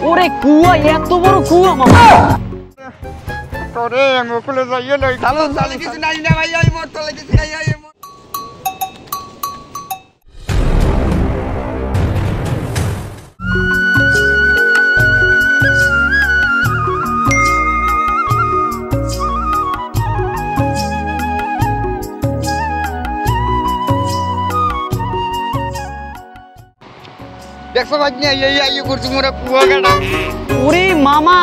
ওরে কুয়া, এত বড় কুয়া মামা। তোরে মুকুলে যাইয়ে লই চালু চালু কিছু নাই না ভাই, এই মোর তলে কিছু নাই। এই দেখো ভাই না, এই করছি মোরা কুয়া গাড়া। ওরে মামা,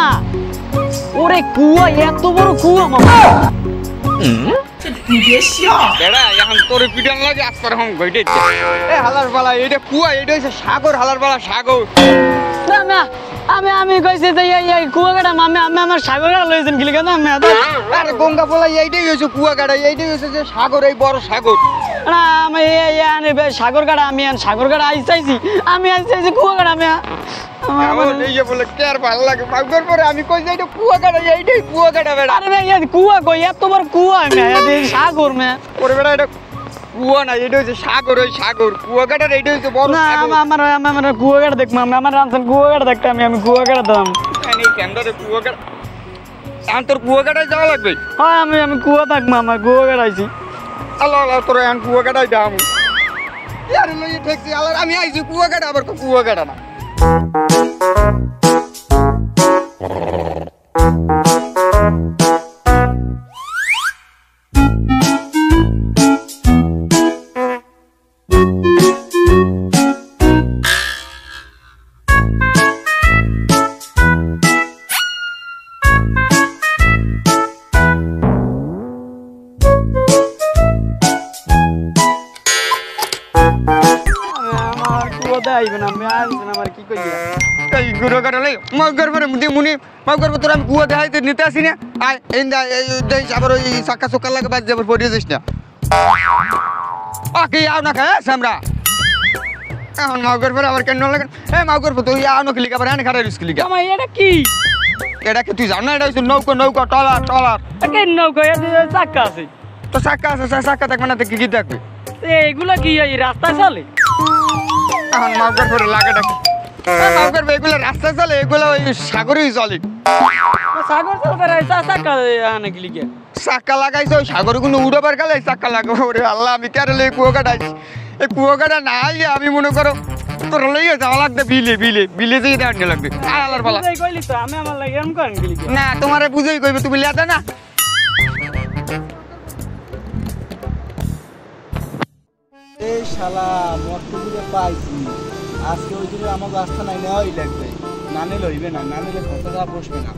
ওরে কুয়া, এত বড় কুয়া মামা। বেড়া এখন তোর পিটান লাগে আজকার হম গইতে এ হালার বালা, এটা কুয়া, এটা হচ্ছে সাগর। হালার বালা সাগর না আমি কইছি যে এই কুয়া গাড়া মামা, আমি আমার সাগর গাড়া লইছেন কি কেন আমি? আরে গঙ্গা বলা, এইটাই হচ্ছে কুয়া গাড়া, এইটাই হচ্ছে যে সাগর, এই বড় সাগর। না আমি সাগর গাড়া, আমি সাগর গাড়া আইসাইছি, আমি আইসাইছি কুয়া গাড়া। আমি এই বলে কে আর ভালো লাগে মাগর পরে আমি কই যাই, এটা কুয়া গাড়া, এইটাই কুয়া গাড়া বেড়া। আরে ভাই কুয়া কই, এত বড় কুয়া আমি সাগর মে ওরে বেড়া, এটা কুয়া না, এটা হচ্ছে সাগর। ওই সাগর কুয়া গাড়ার এইটা হচ্ছে বড় সাগর। না আমার কুয়া গাড়া দেখবো, আমার রামসান কুয়া গাড়া দেখতে, আমি কুয়া গাড়া দাম এই ক্যামেরাতে কুয়া গাড়া, এখন তোর কুয়া গাড়ায় যাওয়া লাগবে। হ্যাঁ আমি কুয়া থাকবো, আমার কুয়া গাড়া আইছি। আল্লাহ আল্লাহ, তোর এখন কুয়া গাড়ায় দাম আরে লই ঠেকছি। আল্লাহ আমি আইছি কুয়া গাড়া, আবার কুয়া গাড়া না। তুই জানো এটা হচ্ছে নৌকা, নৌকা টলার টলার। নৌকা চাক্কা আছে তো চাক্কা আছে, চাক্কা দেখবে না কি দেখবে? এগুলা কি রাস্তায় চলে? এখন মাউকের পরে লাগে ডাকি মাউকের, এগুলো রাস্তায় চলে, এগুলো ওই সাগরেই চলে। সাগর চলবে চাক্কা লাগাইছে ওই সাগর কোনো উড়াবার গেলে চাক্কা লাগাবো। ওরে আল্লাহ, আমি কেরালে কুয়াকাটা আইছি, এই কুয়াকাটা না আইলে আমি মনে করো তোর লইয়া যাওয়া লাগবে বিলে, বিলে বিলে যেয়ে দাঁড়িয়ে লাগবে। আল্লাহর বালা না, তোমার বুঝেই কইবে, তুমি লেদা না। এই শালা মর্তপুরে পাইছি আজকে, ওই দিকে আমার রাস্তা নাই নেওয়াই লাগবে, না নিলে হইবে না, না নিলে কথা বসবে না।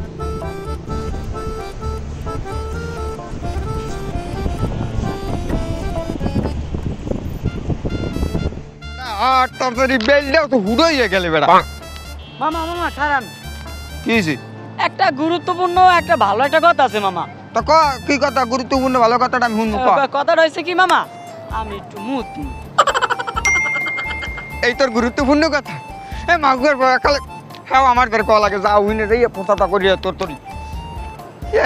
আর তরকারি বেলটাও তো হুড়াইয়া গেলে বেড়া। মামা মামা খারান কি হয়েছে? একটা গুরুত্বপূর্ণ একটা ভালো একটা কথা আছে মামা। তো কি কথা? গুরুত্বপূর্ণ ভালো কথাটা আমি শুনবো। কথাটা হয়েছে কি মামা, আমি একটু মুতি। এই তোর গুরুত্বপূর্ণ কথা? এই মাগুর খালে হ্যাঁ আমার ঘরে কল লাগে, যাও উইনে যাইয়া পোতাটা করিয়া তোর তোরি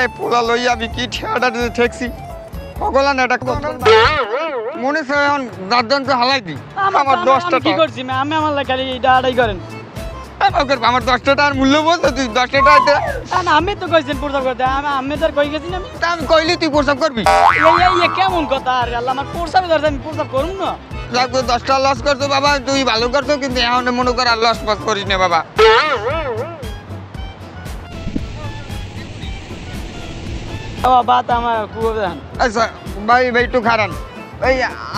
এই পোলা লইয়া আমি কি ঠেয়াটা ঠেকছি সকলা না। এটা মনে হয় এখন দাঁত হালাই দি আমার 10টা কি করছি আমি, আমার খালি ডাড়াই করেন। আমার 10টা টাকার মূল্য বলতো, তুই 10টা টাকা আমি তো কইছেন প্রস্তাব করতে, আমি তো কই গেছি আমি। আমি কইলি তুই প্রস্তাব করবি? কেমন কথা? আর আল্লাহ আমার প্রস্তাবে ধরছে, আমি প্রস্তাব করুন না। লাগবে 10টা লস করছো বাবা, তুই ভালো করছো, কিন্তু এখন মনে কর আর লস পাস করিস না বাবা। আচ্ছা ভাই ভাই একটু খারান, ওই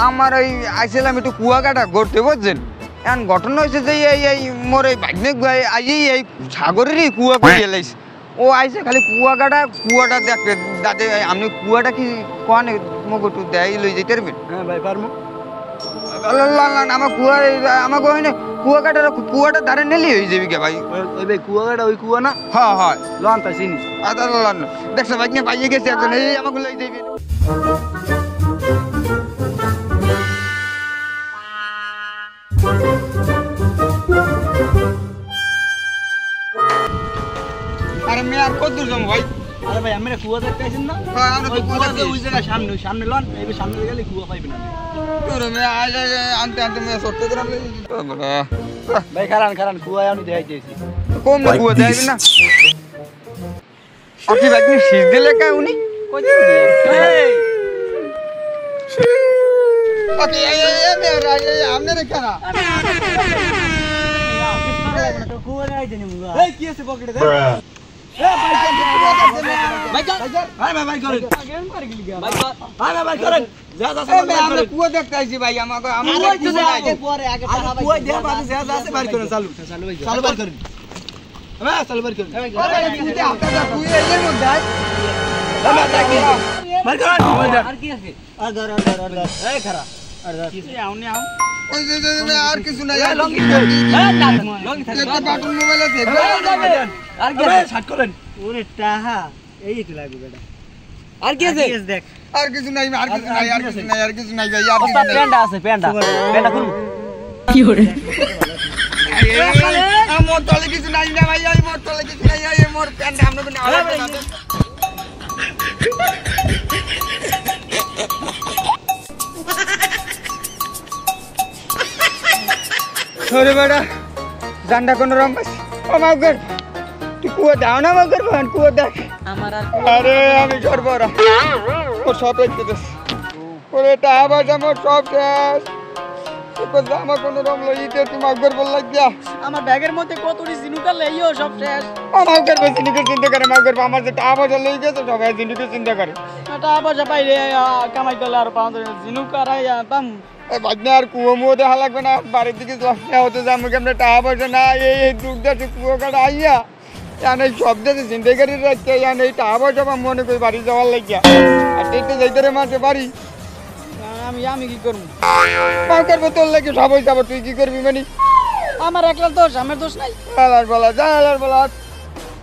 আমার ওই আইছিলাম একটু কুয়াকাটা ঘুরতে, বুঝছেন? এখন ঘটনা হয়েছে যে এই মোর এই ভাগ্নে আইয়েই এই সাগরেরই কুয়া করিয়ে লাইছে। ও আইসে খালি কুয়াটা দেখবে দাদে, আপনি কুয়াটা কি কোন মোক একটু দেয় লই যেতে পারবেন? হ্যাঁ ভাই পারবো। আমার কুয়াটা ধারে নেলি হয়ে যাবি কে ভাই? ওই ভাই কুয়াকাটা ওই কুয়া না? হ্যাঁ হয় লন তা চিনি। দেখছো ভাই না পাইয়ে গেছে একজন, এই আমাকে লই যাবি। আরে মেয়ে আর কত দূর যাবো ভাই? আরে ভাই আমরা কুয়া দেখতে আইছেন না? হ্যাঁ আমরা তো কুয়া ওই জায়গা সামনে, সামনে লন, এই সামনে গেলে কুয়া পাইবেন না। তোর মেয়ে আনতে আনতে মেয়ে সরতে দিলাম। ভাই খারান কুয়া আমি দেখাইতেছি। কম না কুয়া দেয় না আপনি বাইকনি শীষ দিলে কা উনি কই দিবি ওকে আমনে রে কারা এই কি আছে পকেটে দে ভাই করেন যা যা আমরা কুয়া দেখতে আইছি ভাই আমাকে পরে আগে টাকা ভাই কুয়া দেয়া বাদে যা যা আছে বাইর করেন চালু বাইর করেন হ্যাঁ চালু বাইর করেন আরে তুই আপনারা কুয়া এর মধ্যে আই বাইর করেন আর কি আছে আর ধর এই খারাপ আর ধর কি আউনি আউ ওই যে আর কিছু নাই এই লঙ্গি লঙ্গি থাকে একটা বাটন মোবাইল আছে আর কি শাট করেন ওরে টাহা এই কি লাগবে বেটা আর কি আছে দেখ আর কিছু নাই আর কিছু নাই আর কিছু নাই আর কিছু নাই ভাই আর কিছু ওস্তাদ নাই প্যান্ডা আছে প্যান্ডা খুলু মোর তলে কিছু নাই না ভাই এই মোর তলে কিছু নাই এই মোর প্যান্ট আমরা না সরে বেটা জান্ডা কোন রং ও মাগর তুই কুয়া দাও না মাগর ভান কুয়া দেখ আমার আর আরে আমি সরবরা ওর সব রেখে দিস ওরে টাকা পয়সা মোর সব শেষ তোর জামা কোন রং লইতে তুই মাগর বল লাগিয়া আমার ব্যাগের মধ্যে কতটি জিনুকা লইও সব শেষ ও মাগর বেশি নিকে চিন্তা করে মাগর আমার যে টাকা পয়সা লই গেছে সবাই জিনিকে চিন্তা করে টাকা পয়সা পাইলে কামাই করলে আর পাওয়া যায় জিনুকা পাম এই বাজনা আর কুয়ো মুয়ো দেখা লাগবে না বাড়ির দিকে হতে যাবো কেমন টাকা পয়সা না এই দুধ যাচ্ছে কুয়ো কাটা আইয়া জান এই সব দেশে চিন্তা করে রাখছে জান এই টাকা পয়সা বা মনে করি বাড়ি যাওয়ার লাগিয়া আর দেখতে যাইতে রে মাঠে বাড়ি আমি কি করব কাউ করবো তোর লাগে সবাই যাবো তুই কি করবি মানে আমার একলা দোষ আমার দোষ নাই আলার বলা যা আলার বলা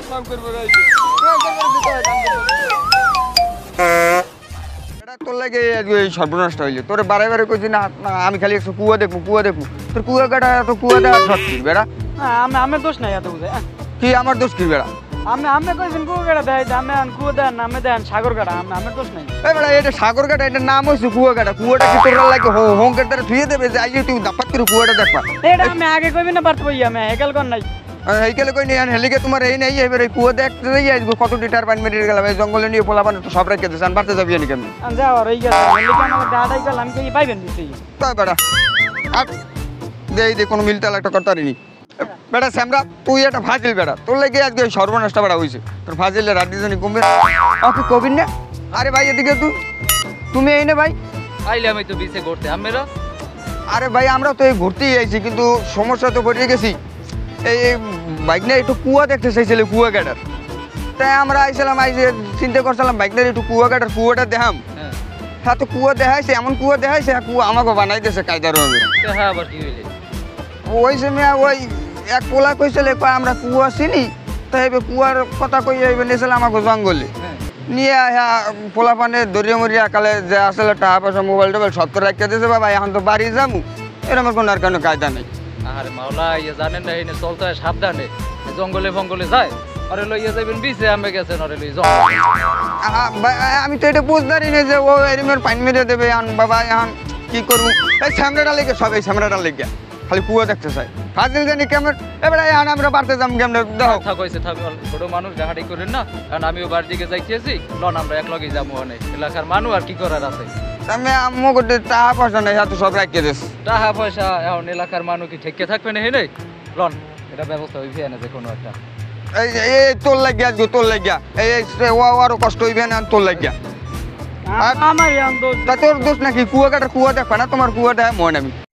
কাউ করবো তোর লাগে এই সর্বনাশটা হইলে তোর বারে বারে কইছি না আমি খালি একটু কুয়া দেখবো তোর কুয়া কাটা তো কুয়া দেওয়া সত্যি বেড়া আমার দোষ নাই এত বুঝে কি আমার দোষ কি বেড়া আমি কইছেন কুয়া কাটা দেয় আমি কুয়া দেন নামে দেন সাগর কাটা আমার দোষ নাই এই বেড়া এটা সাগর কাটা এটার নাম হচ্ছে কুয়া কাটা কুয়াটা কি তোর লাগে হোঙ্কের দ্বারা ধুয়ে দেবে যে আইয়ে তুই দাপাত করে কুয়াটা দেখবা এটা আমি আগে কইবি না পারতো আমি হেকাল কর নাই এইকালে কই নিয়ে হেলিকে তোমার এই নাই এবারে কুয়া দেখতে যাই আসবো কত লিটার পানি মেরে গেলাম এই জঙ্গলে নিয়ে পোলা পানি তো সব রেখে দিয়েছেন বাড়তে যাবি নাকি আমি যাও আর এই গেছে আমার দাদাই গেল আমি কি পাইবেন দিতে তাই বেড়া আর দে কোনো মিলটাল একটা করতারিনি বেটা শ্যামরা তুই একটা ফাজিল বেড়া তোর লাগে আজকে ওই সর্বনাশটা বেড়া হয়েছে তোর ফাজিলের রাত জানি কমবে ওকে কবির না আরে ভাই এদিকে তুমি এই না ভাই আইলাম এই তো বিচে ঘুরতে আমরা আরে ভাই আমরা তো এই ঘুরতেই আইছি কিন্তু সমস্যা তো পড়ে গেছি এই বাইক না একটু কুয়া দেখতে চাইছিলে কুয়া কাটার তাই আমরা আইছিলাম চিন্তা করছিলাম বাইক না একটু কুয়া কাটার কুয়াটা দেখাম হ্যাঁ তো কুয়া দেখাইছে এমন কুয়া দেখাইছে কুয়া আমাকে বানাই দিয়েছে কায়দার হবে হ্যাঁ আবার কি হইলে ওই সময় ওই এক পোলা কইছিলে কয় আমরা কুয়া চিনি তাই কুয়ার কথা কই নিয়েছিল আমাকে জঙ্গলে নিয়ে পোলা পানে দরিয়া মরিয়া কালে যে আসলে টাকা পয়সা মোবাইল টোবাইল সব তো রাখিয়ে দিয়েছে বাবা এখন তো বাড়ি যাবো এরকম কোনো আর কোনো কায়দা নেই আরে মাওলা ইয়ে জানেন না এনে চলতে হয় সাবধানে জঙ্গলে ফঙ্গলে যায় আরে লইয়া যাবেন বিচে আমি গেছেন আরে লই জঙ্গলে আমি তো এটা বুঝতারি না যে ও এরমের পানি মেরে দেবে এখন বাবা এখন কি করবো এই সামরাটা লেগে সব এই সামরাটা লেগে খালি কুয়া দেখতে চাই ফাজিল জানি কেমন এবারে এখন আমরা বাড়তে যাবো কেমন দেখো কইছে থাকবে ছোট মানুষ গাহাড়ি করেন না কারণ আমিও বাড়ির দিকে যাইতেছি লন আমরা এক লগে যাবো অনেক এলাকার মানুষ আর কি করার আছে আমি আম্মু করতে টাকা পয়সা নেই হাতে সব রাখিয়ে দিস টাকা পয়সা এখন এলাকার মানুষ কি ঠেকে থাকবে না হেনে লন এটা ব্যবস্থা হইবে না যে কোনো একটা এই তোর লাগিয়া আজকে তোর লাগিয়া এই আরো কষ্ট হইবে না তোর লাগিয়া আমার দোষ তা তোর দোষ নাকি কুয়া কাটার কুয়া দেখবা না তোমার কুয়াটা মনে আমি